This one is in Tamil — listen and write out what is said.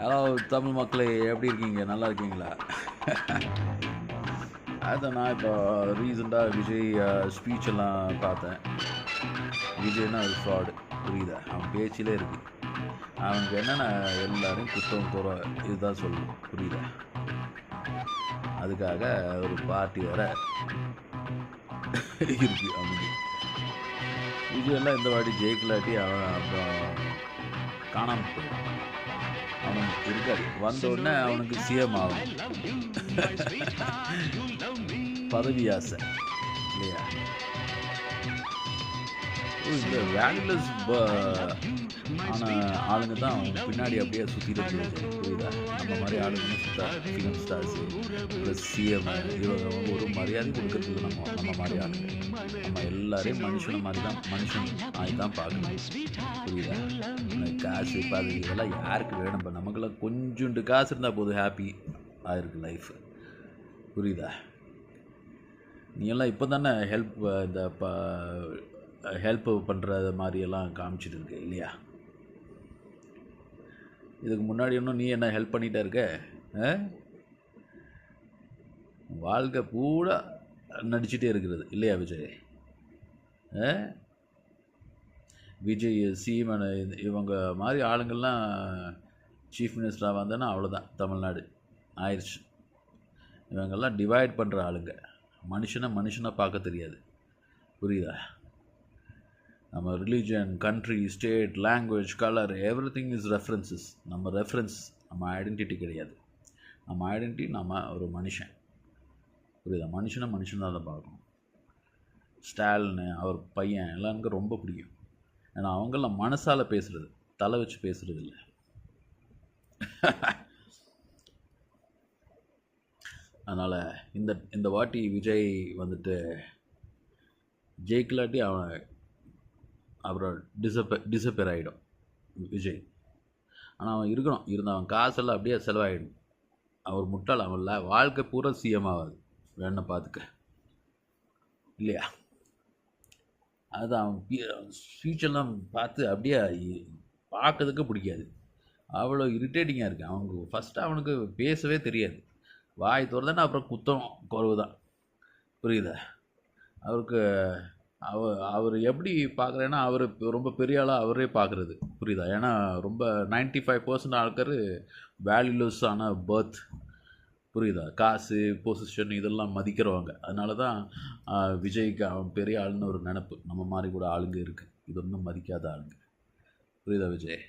ஹலோ தமிழ் மக்களே, எப்படி இருக்கீங்க? நல்லா இருக்கீங்களா? அதான் நான் இப்போ ரீசெண்டாக விஜய் ஸ்பீச் எல்லாம் பார்த்தேன். விஜய்னா ஒரு ஃப்ராடு, புரியுதா? அவன் பேச்சிலே இருக்கு. அவனுக்கு என்னென்ன எல்லாரையும் குற்றம் குறை இதுதான் சொல்லணும், புரியுதா? அதுக்காக ஒரு பார்ட்டி வேற இருக்கு அவனுக்கு. விஜய் எல்லாம் இந்த வாட்டி ஜெயிக்கலாட்டி அவன் அப்புறம் காணாமல் போயிடும். அவனுக்கு இருக்காது. வந்த உடனே அவனுக்கு சிஎம் ஆகும். பதவி ஆசை இல்லையா? இந்த வேல்யூலெஸ் ஆன ஆளுங்க தான் அவங்க பின்னாடி அப்படியே சுற்றிட்டு இருக்குது, புரியுதா? நம்ம மாதிரி ஆளுங்க சுத்தா ஃபிலிம் ஸ்டார்ஸு ப்ளஸ் சிஎம் இவங்க ஒரு மரியாதை கொடுக்கறதுக்கு நம்ம மாதிரி ஆளுங்க. நம்ம எல்லாரையும் மனுஷனை மாதிரி தான், மனுஷன் ஆகி தான் பார்க்கணும், புரியுதா? காசு பதவி இதெல்லாம் யாருக்கு வேணும்? இப்போ நமக்கெல்லாம் கொஞ்சோண்டு காசு இருந்தால் போதும், ஹாப்பி ஆயிருக்கு லைஃப், புரியுதா? நீ எல்லாம் இப்போ தானே இந்த ஹெல்ப் பண்ணுறது மாதிரியெல்லாம் காமிச்சிட்டு இருக்க இல்லையா? இதுக்கு முன்னாடி இன்னும் நீ என்ன ஹெல்ப் பண்ணிகிட்டே இருக்க? வாழ்க்கை பூரா நடிச்சுட்டே இருக்கிறது இல்லையா விஜய்? விஜய் சீமன் இவங்க மாதிரி ஆளுங்கள்லாம் சீஃப் மினிஸ்டராக வந்தேன்னா அவ்வளோதான், தமிழ்நாடு ஆயிடுச்சு. இவங்கெல்லாம் டிவைட் பண்ணுற ஆளுங்க. மனுஷனாக பார்க்க தெரியாது, புரியுதா? நம்ம religion, country, state, language, colour, every thing is references. நம்ம ரெஃபரன்ஸ், நம்ம ஐடென்டிட்டி கிடையாது. நம்ம ஐடென்டிட்டி நம்ம ஒரு மனுஷன், புரியுதா? மனுஷனாக தான் பார்க்கணும். ஸ்டாலின் அவர் பையன் எல்லாம் எனக்கு ரொம்ப பிடிக்கும். ஏன்னா அவங்கெல்லாம் மனசால் பேசுகிறது, தலை வச்சு பேசுகிறது இல்லை. அதனால் இந்த வாட்டி விஜய் வந்துட்டு ஜெயிக்கலாட்டி அவன் அப்புறம் டிஸப்பியர் ஆகிடும் விஜய். ஆனால் அவன் இருக்கணும், அவன் காசெல்லாம் அப்படியே செலவாகிடும். அவர் முட்டாள், அவன்ல வாழ்க்கை பூரா சிஎம் ஆகாது, வேணா பார்த்துக்க இல்லையா? அது அவன் ஸ்பீச்செல்லாம் பார்த்து அப்படியே பார்க்கறதுக்கு பிடிக்காது, அவ்வளோ இரிட்டேட்டிங்காக இருக்குது. அவனுக்கு ஃபஸ்ட்டு அவனுக்கு பேசவே தெரியாது. வாய் திறந்தானே அப்புறம் குத்தம் குறவு தான், புரியுதா? அவருக்கு அவர் எப்படி பார்க்குறேன்னா, அவர் ரொம்ப பெரிய ஆளாக அவரே பார்க்குறது, புரியுதா? ஏன்னா ரொம்ப 95% ஆட்கள் வேல்யூலெஸ்ஸான பர்த், புரியுதா? காசு, பொசிஷன் இதெல்லாம் மதிக்கிறவங்க. அதனால தான் விஜய்க்கு அவன் பெரிய ஆளுன்னு ஒரு நினப்பு. நம்ம மாதிரி கூட ஆளுங்க இருக்குது, இது ஒன்றும் மதிக்காத ஆளுங்க, புரியுதா விஜய்?